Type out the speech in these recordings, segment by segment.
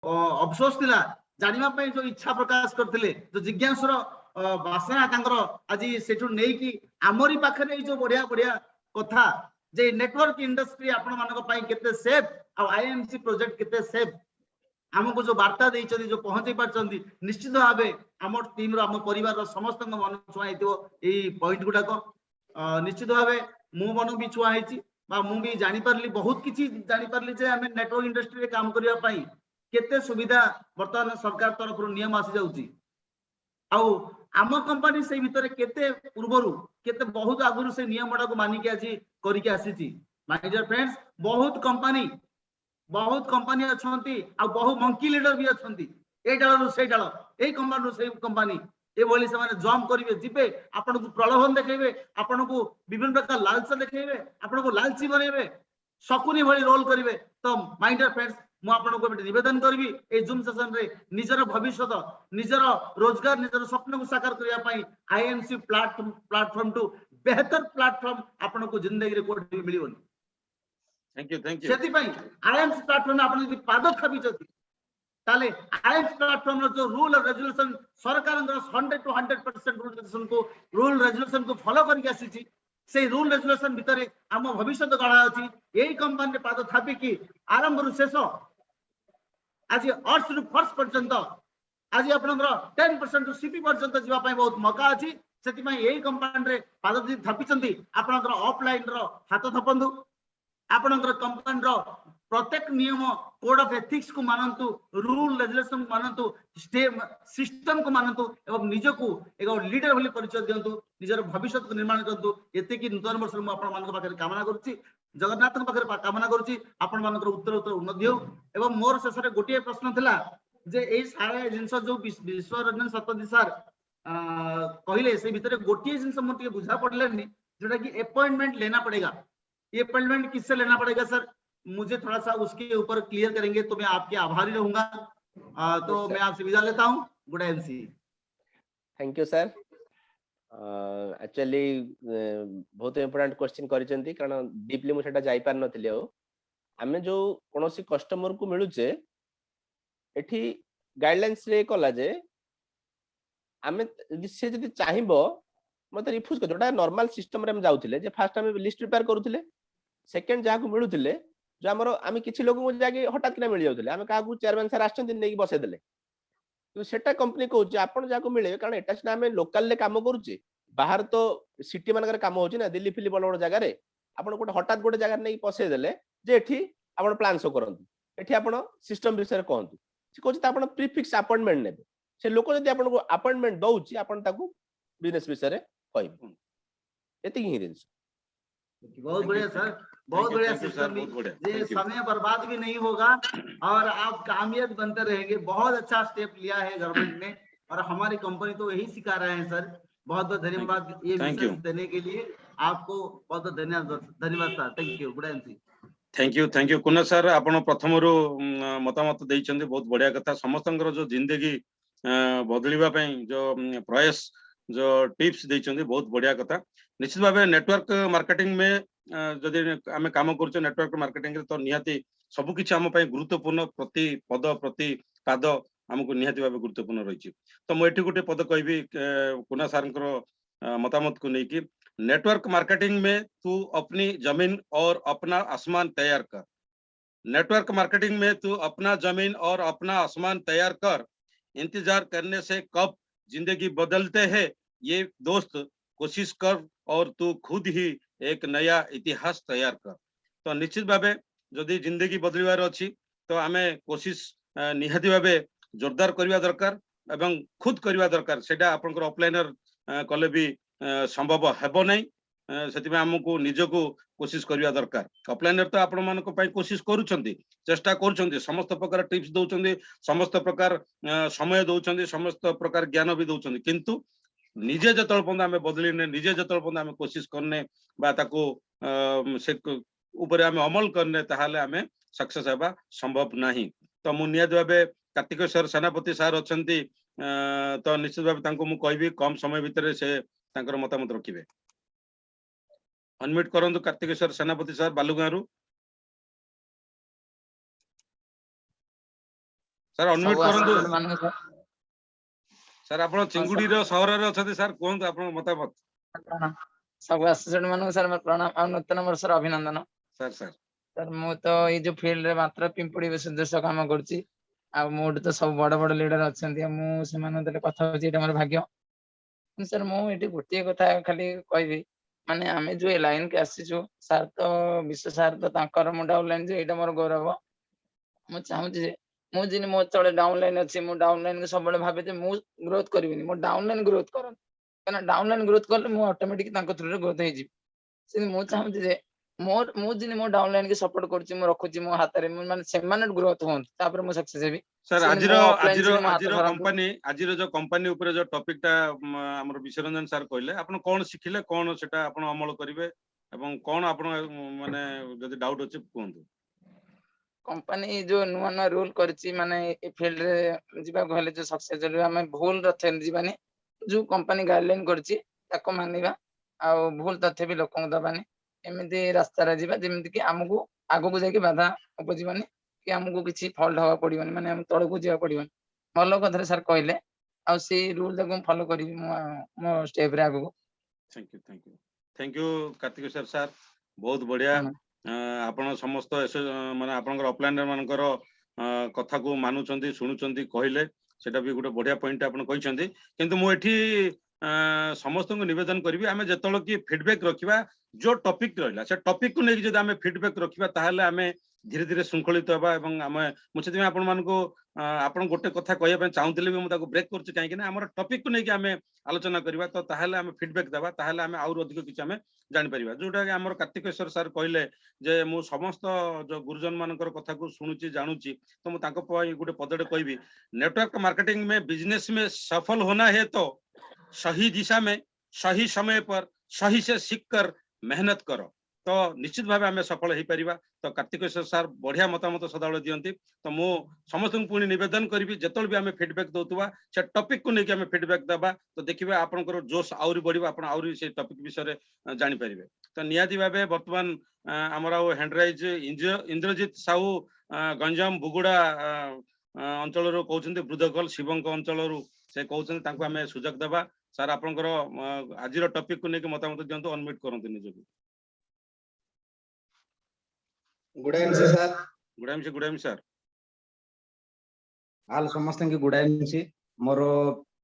अफसोस थिला जानिबा पई जो इच्छा प्रकाश करथिले जो जिज्ञासुर बासना तांकर आज सेठु नै कि आमरी पाखरे जो बढ़िया बढ़िया कथा जे नेटवर्क इंडस्ट्री आपण मानक पई केते सेफ आ आईएमसी प्रोजेक्ट केते सेफ हमको जो वार्ता देइछथि जो पहुंचै पारछथि निश्चित भाबे हमर टीम रो हम परिवार रो समस्त मन छुआ हेतिबो एई पॉइंट गुडा को निश्चित भाबे मु मन भी छुआ हेछि बा मु भी जानि परली बहुत किछि जानि परली जे हमें नेटवर्क इंडस्ट्री रे काम करिया पई केते सुविधा वर्तमान सरकार तरफ रो नियम आसी जाउची आउ आम कंपनी से भितर केते पूर्वरु केते बहुत आगुरु से नियम को मानि के आसी करि के आसीची माय डियर फ्रेंड्स बहुत कंपनी अच्छी आ बहु मंकी लीडर भी अच्छा ए डाल से डाल ए कंपनी से कंपनी ये से जम्प करेंगे जीवे आपन को प्रलोभन देखेबे आपन को विभिन्न प्रकार लालसा देखेबे आपन को लालची बनइबे शकुनी भली रोल करेंगे तो माय डियर फ्रेंड्स मु आपन को निवेदन करी ए जूम सेशन रे निजर भविष्य निजर रोजगार निजर स्वप्न को साकार करने पई आईएमसी प्लेटफॉर्म टू बेहतर प्लेटफॉर्म आपन को जिंदगी रे कोठी मिलिबोनी। थैंक यू सेति पई आईएमसी प्लेटफॉर्म आपन यदि पाद खाबिचती ताले आईएमसी प्लेटफॉर्म रो जो रूल और रेजुलेशन सरकार 100 to 100% रूल रेजुलेशन को फॉलो करके आसीची से रूल रेजुलेशन भितर आम भविष्य गढ़ा अछि एई कंपनी रे पाद थापी कि आरंभ रु शेष आज अर्थ रु फर्स्ट पर्यंत आज आपनकर 10% टू सीपी पर्यंत जीवा पई बहुत मौका अछि सेति पई एई कंपनी रे पाद थापिचंती आपनकर ऑफलाइन रो हाथ थपंदु आपनकर कंपनी रो प्रत्येक नियम कोड ऑफ एथिक्स को मानंतु रूल रेजुलेशन को मानंतु सिस्टम को मानंतु एवं निज को एक लीडर भली परिचय दियंतु निजर भविष्य को निर्माण करंतु एते कि नूतन वर्ष मु आपन मानक पाखरे कामना करूची जगन्नाथ पाखरे कामना करूची आपन मानकर उत्तर उन्नति हो एवं मोर शेष रे गोटिए प्रश्न थिला जे एई सारे जिंस जो विश्व रंजन सतोदी सर कहिले से भीतर गोटिए जिंस मु टिके बुझा पड़लेनी जोटा कि अपॉइंटमेंट लेना पड़ेगा ये अपॉइंटमेंट किससे लेना पड़ेगा सर मुझे थोड़ा सा उसके ऊपर क्लियर करेंगे तो मैं आपके आभारी रहूंगा तो मैं आपसे विदा लेता हूं good NC. Thank you sir actually बहुत इंपोर्टेंट क्वेश्चन करिसेंती कारण डीपली मु सेटा जाई पार नथिले हो आमे जो कोनोसी कस्टमर को मिलुचे एठी गाइडलाइंस रे कला जे आमे से जदी चाहिबो मते रिफ्यूज कर जोटा नॉर्मल सिस्टम रे हम जाउथिले जे फर्स्ट हम लिस्ट प्रिपेयर करूथिले सेकंड जा को मिलुथिले जो हमरो आमे किछि लोग को जाके हठात किना मिल जाउथिले आमे का को चेयरमैन सर आछन दिन नै बसे देले तो सेटा कंपनी कहूची आपण जा को मिले कारण एटा सिना आमे लोकल ले काम करूची बाहर तो सिटी मानकर काम होची ना दिल्ली फिली बड़ बड़ जगह रे आपण कोटे हठात गोटे जगह नै पसे देले जे एठी आपण प्लान शो करंतु एठी आपण सिस्टम विषय कहंतु से कहूची त आपण प्रीफिक्स अपॉइंटमेंट नेबे से लोक जदी आपण को अपॉइंटमेंट दउची आपण ताकू बिजनेस विषय रे कहबो एति ही दिन बहुत बढ़िया सर बहुत बढ़िया सिस्टम ये समय बर्बाद भी नहीं होगा और आप कामयाब बनते रहेंगे बहुत अच्छा स्टेप लिया है गवर्नमेंट ने और हमारी कंपनी तो यही सिखा रहे हैं सर बहुत बहुत धन्यवाद ये विशेष देने के लिए आपको बहुत बहुत धन्यवाद sir thank you good and thank you कुना सर आपण प्रथम रो मतामत दैछन्ते बहुत बढ़िया कथा समस्तंकर जो जिंदगी बदलिबा पई जो प्रयास जो टिप्स दैछन्ते बहुत बढ़िया कथा निश्चित भाव नेटवर्क मार्केटिंग में जदि आम काम कर नेटवर्क मार्केटिंग तो निहाती सबकि आम गुरुत्वपूर्ण प्रति पद प्रति पाद आमको निहाती भाव गुरुत्वपूर्ण रही तो मुझे गोटे पद कहि कुना सार मतामत को लेकिन नेटवर्क मार्केटिंग में तू अपनी जमीन और अपना आसमान तैयार कर नेटवर्क मार्केटिंग में तू अपना जमीन और अपना आसमान तैयार कर इंतजार करने से कब जिंदगी बदलते हैं ये दोस्त कोशिश कर और तू खुद ही एक नया इतिहास तैयार कर तो निश्चित भावे जदि जिंदगी बदलवार अच्छी तो आमे कोशिश निहाती भावे जोरदार करवा दरकार एवं खुद करवा दरकार सेटा आपनकर ऑफलाइनर कले भी संभव हेबो नहीं से आमको निजको कोशिश करवा दरकार ऑफलाइनर तो आपण मानक पई कोशिश करूछंती चेष्टा करूछंती समस्त प्रकार टिप्स दउछंती समस्त प्रकार समय दउछंती समस्त प्रकार ज्ञान भी दउछंती किंतु निजे जतल पर्यंत आमे बदलिने निजे जतल पर्यंत आमे कोशिश करने बा ताको से ऊपर आमे अमल करने ताहाले आमे सक्सेस हेबा संभव नहीं तो मु नियत भाबे कार्तिक सर सेनापति सर अछंती तो निश्चित भाबे तांको मु कहबी कम समय भितर से तांकर मतामत रखिबे अनम्यूट करंतु कार्तिक सर सेनापति सर बालुगारू सर अनम्यूट सब करंतु associate मानक सर सर आपण चिंगुडी रो सहर रे अछथि सर कोन आपण मतामत प्रणाम सब associate मानक सर मैं प्रणाम और नूतन वर्ष अभिनंदन सर सर सर मु तो ये जो फील्ड रे मात्र पिंपुड़ी विशुद्ध काम करछि आ मोड तो सब बड़ बड़ लीडर अछंती मु से मान देले कथा होछि एटा हमर भाग्य सर मु एटी गोटे कथा खाली कहबी माने आमे जो ए लाइन के आसीछु सर तो विश्व सर तो तांकर मु डाउन लाइन जे एटा मोर गौरव मु चाहूछि जे मु जिन मो तळे डाउन लाइन अछि मु डाउन लाइन के सब बळे भाबे जे मु ग्रोथ करबिनी मु डाउन लाइन ग्रोथ करन कना डाउन लाइन ग्रोथ करले मु ऑटोमेटिक तांको थ्रू रे ग्रोथ हेजि से मु चाहूछि जे मोर मु जिन मो डाउन लाइन के सपोर्ट करछि मु रखुछि मो हातरे मु माने सेमाने ग्रोथ होन तापर मु सक्सेस हेबी सर सेमनी मो ऑफलाइन जिन मो हाथ धरंतु आजिरो जो कंपनी ऊपर जो टॉपिक टा हमर विश्वरंजन सर कहले आपण कोन सिखिले कोन सेटा आपण अमल करिवे एवं कोन आपण माने जदि डाउट अछि कोंतु कंपनी जो नुआ नुआ रूल करछि माने ए फील्ड रे जिबा कहले जो सक्सेस जरूर हमें भूल रथेन जीवानी जो कंपनी गाइडलाइन करछि ताको मानिबा आ भूल तथ्य भी लोकन दबानी एमिति रास्ता रे जीवा जेमिति कि हमकु आगो को जाके बाधा उपजीवानी कि हमकु किछि फॉल्ट हवा पड़िबनी माने हम तळ को जिया पड़िबनी भलो कथरे सर कहले आ से रूल तको फॉलो करी मो स्टेप रे आगो thank you Kartik sir sir बहुत बढ़िया आपण समस्त माने आपनकर अपलाइन मानकर कथा को मानुचंती सुनुचंती कहले सेटा भी गोटे बढ़िया पॉइंट आपण कहिसंती किंतु मु एठी समस्त को निवेदन करी आमे जेतलो कि फीडबैक रखिबा जो टॉपिक रहला से टॉपिक को नेकी जदि आमे फीडबैक रखिबा ताहले आमे धीरे धीरे श्रृंखलित होबा एवं आमे मुछे आपण मानको आपण गोटे कथा कहया पे चाहूतिले भी मु ताको ब्रेक करछि काहे कि ना हमर टॉपिक को नेकी आमे आलोचना करबा तो ताहले आमे फीडबैक देबा ताहले आमे और अधिक किछ आमे जानि परिबा जोटा कि हमर कार्तिकेश्वर सर कहले जे मु समस्त जो गुरुजन मानकर कथा को सुनुची जानुची तो मु ताको पई गोटे पदडे कहबी नेटवर्क मार्केटिंग में बिजनेस में सफल होना है तो सही दिशा में सही समय पर सही से सीखकर मेहनत करो तो निश्चित भाव आम सफल हो पार तो कार्तिकेश्वर सर बढ़िया मतामत सदाबले दियंती तो मु समस्त पुणी निवेदन करी जिते भी आम फीडबैक दौथुवा से टॉपिक को लेकिन आम फीडबैक देवा तो देखिए आपंकर जोश आउरी बढ़िबा आपण आउरी से टॉपिक विषय जानि परिबे तो नियाती भाबे वर्तमान हमर हैंडराइज इंद्रजीत साहू गंजाम बुगुड़ा अंचल कहते वृद्धकल शिवंक अंचल से कहते आम सुजोग देवा सर आपंकर आज टॉपिक को लेकिन मतामत दियंतु अनम्यूट करंतु निजको good evening sir good evening sir all समस्त की गुड इवनिंग मोर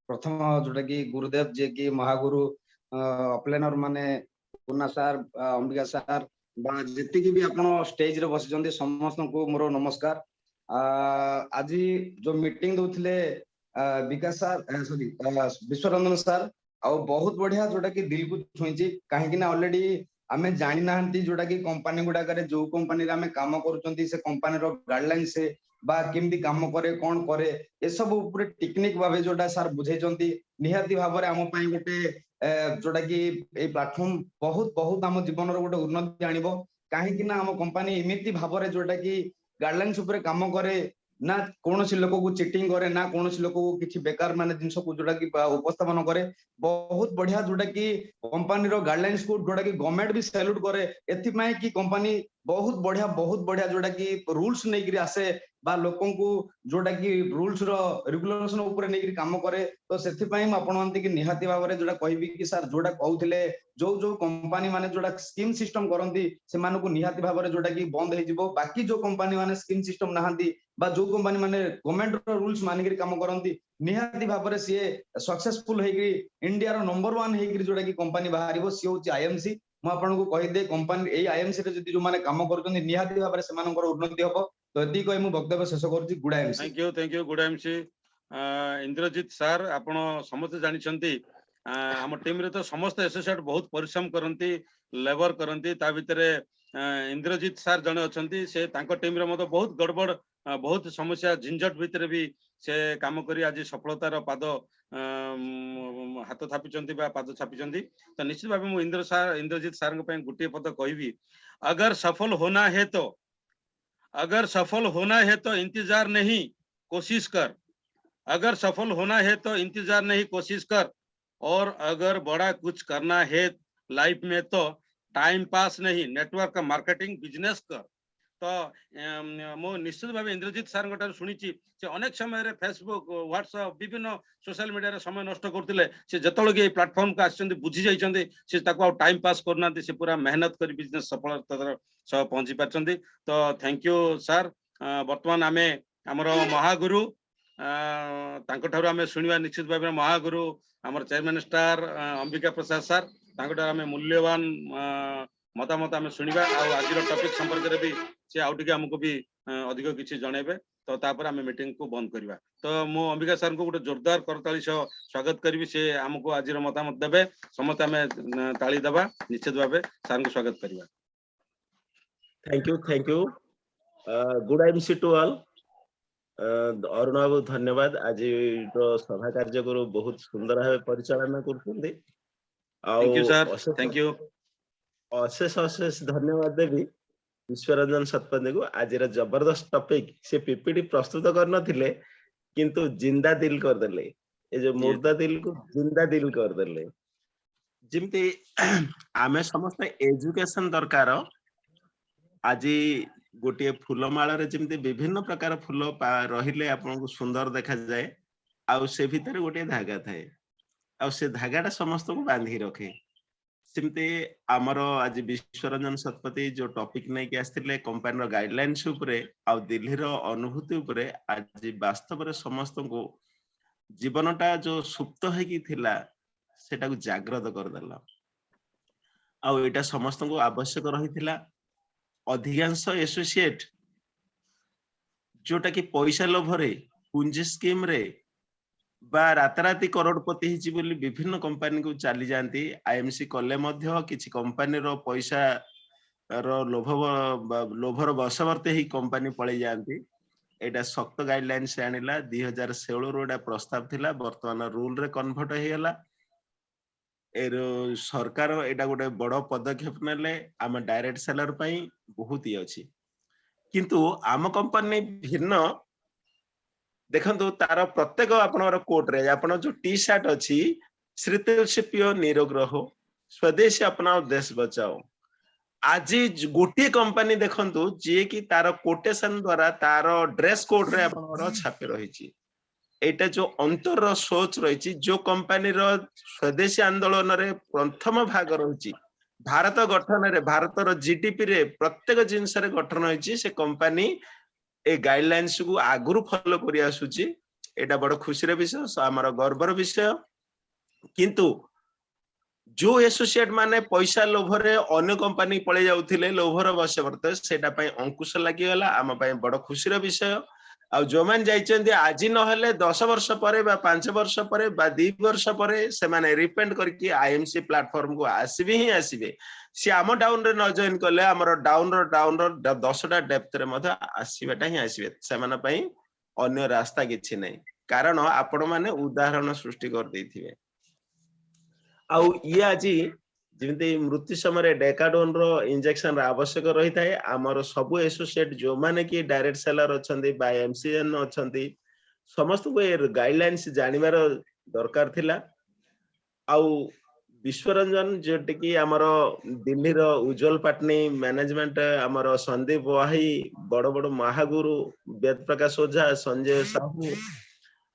प्रथम जोटा कि गुरुदेव जे कि महागुरु अपलाइनर माने पूर्णा सर अंबिका सर बा जति की भी आपण स्टेज रे बसिजंदी समस्त को मोर नमस्कार आज जो मीटिंग दोथिले विकास सर सॉरी विश्वरंजन सर आ बहुत बढ़िया जोटा कि दिल को छुईची काहे कि ना ऑलरेडी आमे जानि नाहंती जोटा कि कंपनी गुडा करे जो कंपनी रे आमे काम करूचंती से कंपनी रो गाइडलाइन से बा केमदी काम करे कोन करे ए सब ऊपर टेक्निक भाबे जोटा सर बुझेचंती निहाती भाबरे हम पई गोटे जोटा कि ए प्लेटफॉर्म बहुत बहुत हम जीवन रो गोटे उन्नति आनिबो काहे कि ना हम कंपनी एमिति भाबरे जोटा कि गाइडलाइंस ऊपर काम करे ना कौन सी लोक को चिटिंग करे ना कौन सी लोक को किछि बेकार माने जिंस को जोटा कि उपस्थापन करे बहुत बढ़िया जोटा कि कंपनी रो गाइडलाइंस को जोटा कि गवर्नमेंट भी सैल्यूट करे एथि माय कि कंपनी बहुत बढ़िया जोटा कि रूल्स नै कि आसे बा लोकन को जोटा कि रूल्स रो रेगुलेशन ऊपर नै कि काम करे तो सेथि पई म आपण मानते कि निहाती भाबरे जोटा कहबी कि सर जोटा कहउथिले जो जो कंपनी माने जोटा स्कीम सिस्टम करंती से माने को निहाती भाबरे जोटा कि बंद हे जिवो बाकी जो कंपनी माने स्कीम सिस्टम नाहंती बा जो कंपनी माने गवर्नमेंट रो रूल्स मानि कि काम करंती निहाती भाबरे सिए सक्सेसफुल हे कि इंडिया रो नंबर 1 हे कि जोटा कि कंपनी बाहरिबो सी होची आईएमसी म आपण को कहि दे कंपनी ए आईएमसी रे जति जो माने काम करछन निहाती भाबरे सेमानकर उन्नति हबो तो एति कहि मु वक्तव्य शेष करछि good IMC thank you good IMC Indrajit sir आपण समस्त जानि छंती हम टीम रे तो समस्त एसोसिएट बहुत परिश्रम करंती लेबर करंती ता भितरे इंद्रजीत सर जने अछंती से तांको टीम रे मतो बहुत गड़बड़ बहुत समस्या झंझट भितरे भी से काम करी आज सफलतार पाद हाथ थापिचंती बा पाद छापिचंती तो निश्चित भाव मु इंद्रजीत सर को गोटे पद कहबी अगर सफल होना है तो इंतजार नहीं कोशिश कर अगर सफल होना है तो इंतजार नहीं कोशिश कर और अगर बड़ा कुछ करना है लाइफ में तो टाइम पास नहीं नेटवर्क मार्केटिंग बिजनेस कर तो मु निश्चित भाव इंद्रजीत सर शुणी से अनेक समय फेसबुक व्हाट्सएप विभिन्न सोशल मीडिया समय नष्ट करते से जो प्लाटफॉर्म को आसी बुझी जाइए से टाइम पास करना से पूरा मेहनत कर बिजनेस सफलता सह पहुंची पार्टी। तो थैंक यू सर। बर्तमान आम आमर महागुरु आम शुणा निश्चित भाव महागुरु आमर chairman star Ambika Prasad sir आम मूल्यवान मतामत आम शुणा आज टॉपिक संपर्क में भी सी आउटे आमको भी अधिक किसी जनइबे। तो तापर आम मीटिंग को बंद करवा। तो मु अंबिका सर को गोटे जोरदार करताली सह स्वागत करी से आमको आज मतामत देवे समस्त आम ताली देवा निश्चित भाव सर को स्वागत करवा। Thank you good MC to all. Arun Babu धन्यवाद आज सभा कार्य को बहुत सुंदर भाव परिचालना करते। Thank you sir. Thank you अशेष अशेष धन्यवाद देवी विश्वरंजन सतपथी को आज जबरदस्त टॉपिक से पीपीटी प्रस्तुत करनथिले किंतु जिंदा दिल कर देले। ए जो मुर्दा दिल को जिंदा दिल कर देले। जिमती आमे समस्त एजुकेशन दरकार। आज गोटे फूलमाला रे जिमती विभिन्न प्रकार फूल रहिले आपनको सुंदर देखा जाए आउ से भीतर गोटे धागा थाए आउ से धागाटा समस्त को बांधी रखे। सिमते आमर आज विश्वरंजन सतपथी जो टॉपिक नहीं कि आस्थिले कंपनी रो गाइडलाइंस उपरे आ दिल्ली रो अनुभूति उपरे आज वास्तव रे समस्त को जीवनटा जो सुप्त है कि थिला सेटा को जागृत कर देला। आ एटा समस्त को आवश्यक रहिथिला। अधिकांश एसोसिएट जोटा कि पैसा लोभरे पुंजी स्कीम रे बा राताराती करोड़पति हिची बोली विभिन्न कंपनी को चली जाती। आईएमसी कले मध्य किछि कंपनी रो पैसा रो लोभर बशवर्ती ही कंपनी पळै जाती। एटा सख्त गाइडलाइन से आनिला 2016 रो एटा प्रस्ताव थिला वर्तमान रूल रे कन्वर्ट हेला। एरो सरकार एटा गोटे बड़ पदक्षेप नेले आम डायरेक्ट सेलर पई बहुत ही अछि किंतु आम कंपनी भिन्न देखंतु तार प्रत्येक आपनर कोट रे आपन जो टी शर्ट अछि श्रीतशिपियो निरोग्रह स्वदेशी अपनाओ देश बचाओ। आज गोटे कंपनी देखंतु जे कि तार कोटेशन द्वारा तार ड्रेस कोड रे आपनर छापे रहिछि। एटा जो अंतर सोच रहिछि जो कंपनी रो स्वदेशी आंदोलन रे प्रथम भाग रहिछि भारत गठन रे भारत रो जीडीपी रे प्रत्येक जिंस रे गठन होइछि से कंपनी ए गाइडलाइंस को आगुरु फॉलो करि आसुची। एटा बड़ खुशी रे विषय हमर गर्वर विषय। किंतु जो एसोसिएट माने पैसा लोभरे अन्य कंपनी पळे जाउथिले लोभर बशवर्ते सेटा पई अंकुश लागि गला आम पई बड़ खुशी रे विषय। आ जो मान जाइचंदी आज न हेले 10 वर्ष परे बा 5 वर्ष परे बा 2 वर्ष परे से माने रिपेंड करके आईएमसी प्लेटफॉर्म को आसीबे ही आसीबे। से आम डाउन रे न जॉइन करले हमर डाउन रो 10टा डेप्थ रे मध आसीबाटा ही आसीबे। से माने पई अन्य रास्ता किछि नै कारण आपण माने उदाहरण सृष्टि कर देथिबे। आउ ये आजी जिमते मृत्यु समय डेकाडोन रो इंजेक्शन आवश्यक रही थाए। आमर सबु एसोसिएट जो माने कि डायरेक्ट सेलर अछंती बा एमसीएन अछंती समस्त को ए गाइडलाइंस जानिबार दरकार थिला। आउ विश्वरंजन जेटे कि आमर दिल्ली रो उज्जवल पाटनी मैनेजमेंट आमर संदीप वाही बड़ बड़ महागुरु वेद प्रकाश ओझा संजय साहू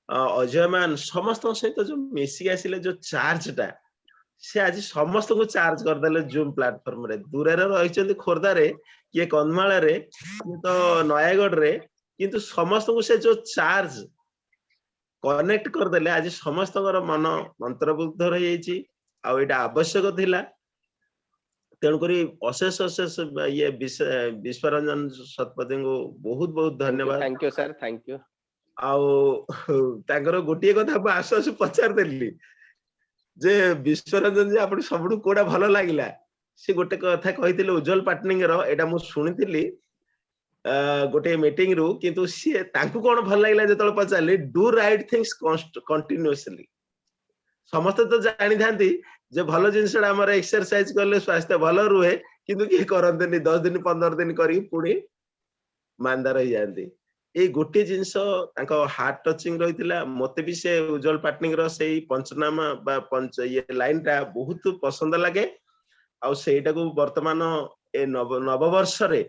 अजय मान समस्त सहित जो मिसी आसिले जो चार्जटा से आज समस्त को चार्ज कर देले जूम प्लेटफॉर्म रे दूर रे रहिचंदी खोरदा रे किए कंधमाला रे तो नयागढ़ रे किंतु समस्त को से जो चार्ज कनेक्ट कर देले आज समस्त मन मंत्रमुग्ध रही जाइछि। आ एटा आवश्यक थिला तेणु करी अशेष अशेष ये विश्वरंजन सतपथी को बहुत बहुत धन्यवाद। Thank you sir thank you. आ गोटे कथा आसु आसु पचार देली जे विश्वरंजन जी आपण सबडू कोडा भलो लागिला से गोटे कथा कहिथिले उज्जवल पाटनिंग रो एटा मु सुनिथिली गोटे मीटिंग रू किंतु सी तांकु कोन भल लागिला जेतल पचारली डू राइट थिंग्स कंटीन्यूअसली। समस्त तो जानि थांती जे भलो जिंसडा हमर एक्सरसाइज करले स्वास्थ्य भलो रुहे किंतु के करंतनी 10 दिन 15 दिन करी पुणी मांदा रही जांती। ए गोटे जिंस तांको हार्ट टचिंग रहितिला मते भी से उज्जवल पाटनिंग रो सेही पंचनामा बा पंच ये लाइन टा बहुत पसंद लागे। आ सेटा को वर्तमान ए नव वर्ष रे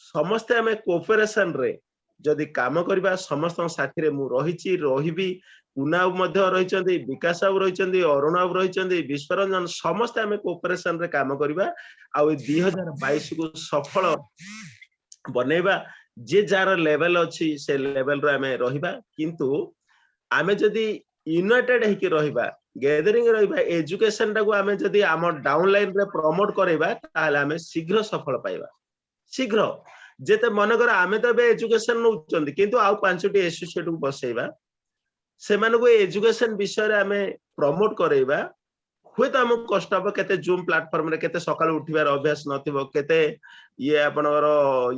समस्ते आमे कोऑपरेशन रे जदि काम करबा समस्त साथी रे मु रहिची रहिबी पुनाव मध्य रहिचंदी विकास बाबू रहिचंदी अरुण बाबू रहिचंदी विश्वरंजन समस्त आमे कोऑपरेशन रे काम करबा आ 2022 को सफल बनेबा जे जार लेवल अछि से लेवल रे आमे रहिबा किंतु आमे जदि यूनाइटेड हेकि रहिबा गैदरिंग रहिबा एजुकेशन टाको आमे जदि आम डाउन लाइन रे प्रमोट करबा ताले आमे शीघ्र सफल पाइबा शीघ्र जेते मन कर आमे तो बे एजुकेशन नउचंदी किंतु आउ पांचटी एसोसिएट को बसेबा से माने को एजुकेशन विषय रे आमे प्रमोट करैबा हुए तो हम कष्ट हम केते जूम प्लेटफॉर्म रे केते सकाळ उठिबार अभ्यास नथिबो केते ये आपनकर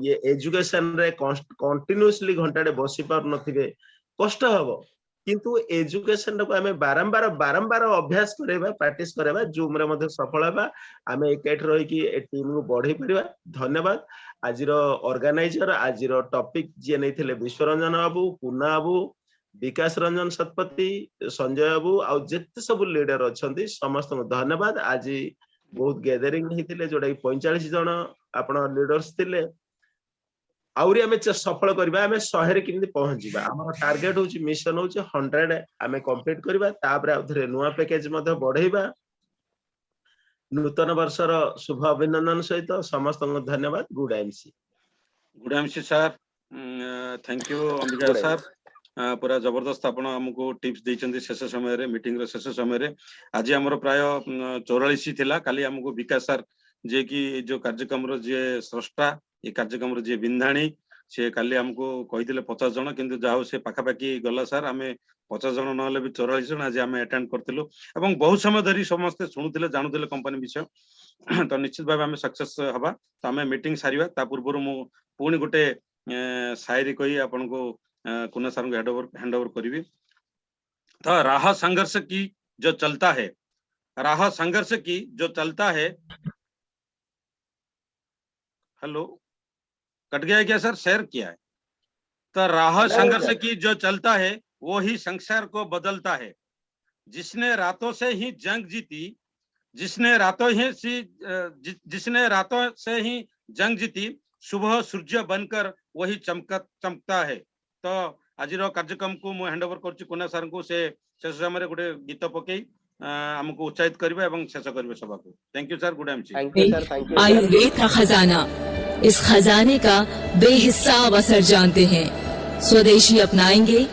ये एजुकेशन रे कंटीन्यूअसली घंटाडे बसी पार नथिबे कष्ट हबो किंतु एजुकेशन को हमें बारंबार अभ्यास करेबा प्रैक्टिस करेबा जूम रे मध्ये सफल हेबा हमें एकेट रही कि ए टीम को बढ़ई परिबा धन्यवाद आजिर ऑर्गेनाइजर आजिर टॉपिक जे नैथिले विश्वरंजन बाबू पुना बाबू विकास रंजन शतपथी संजय बाबू आ जेते सब लीडर अछंती समस्त को धन्यवाद आज बहुत गैदरिंग हेतिले जोडा 45 जन आपण लीडर्स थिले आउरी हमें सफल करबा हमें 100 रे किंति पहुंचीबा हमर टार्गेट होची मिशन होची 100 हमें कंप्लीट करबा तापर आउथरे नुवा पैकेज मध्ये बढ़ेबा नूतन वर्षर शुभ अभिनंदन सहित समस्त को धन्यवाद good MC sir thank you Ambika Good sir पूरा जबरदस्त आपण हमको टिप्स देइचंदी शेष समय रे मीटिंग रे शेष समय रे आज हमर प्राय 44 थिला काली हमको विकास सर जे कि जो कार्यक्रम रो जे स्रष्टा ये कार्यक्रम रो जे बिंधाणी से काली हमको कहिदिले 50 जन किंतु जाहो से पाखापाखी गला सर हमें 50 जन नहले भी 44 जन आज हमें अटेंड करथिलु एवं बहुत समय धरी समस्त सुनुथिले जानुथिले कंपनी विषय तो निश्चित भाव हमें सक्सेस हबा तो हमें मीटिंग सारिबा ता पूर्व मु पुणी गोटे शायरी कही आपन को कुना सर को हैंड ओवर करी तो राह संघर्ष की जो चलता है राह संघर्ष की जो चलता है हेलो कट गया है क्या सर शेयर किया है तो राह संघर्ष की जो चलता है वो ही संसार को बदलता है जिसने रातों से ही जंग जीती जिसने रातों से ही जंग जीती सुबह सूर्य बनकर वही चमकता है तो आज कार्यक्रम को मु हैंड ओवर करछि कुना सर को से शेष समय गोटे गीत पकई हमको उत्साहित करिवे एवं शेष करिवे सभा को thank you sir good MC thank you sir Ayurveda का खजाना इस खजाने का बेहिसाब असर जानते हैं स्वदेशी अपनाएंगे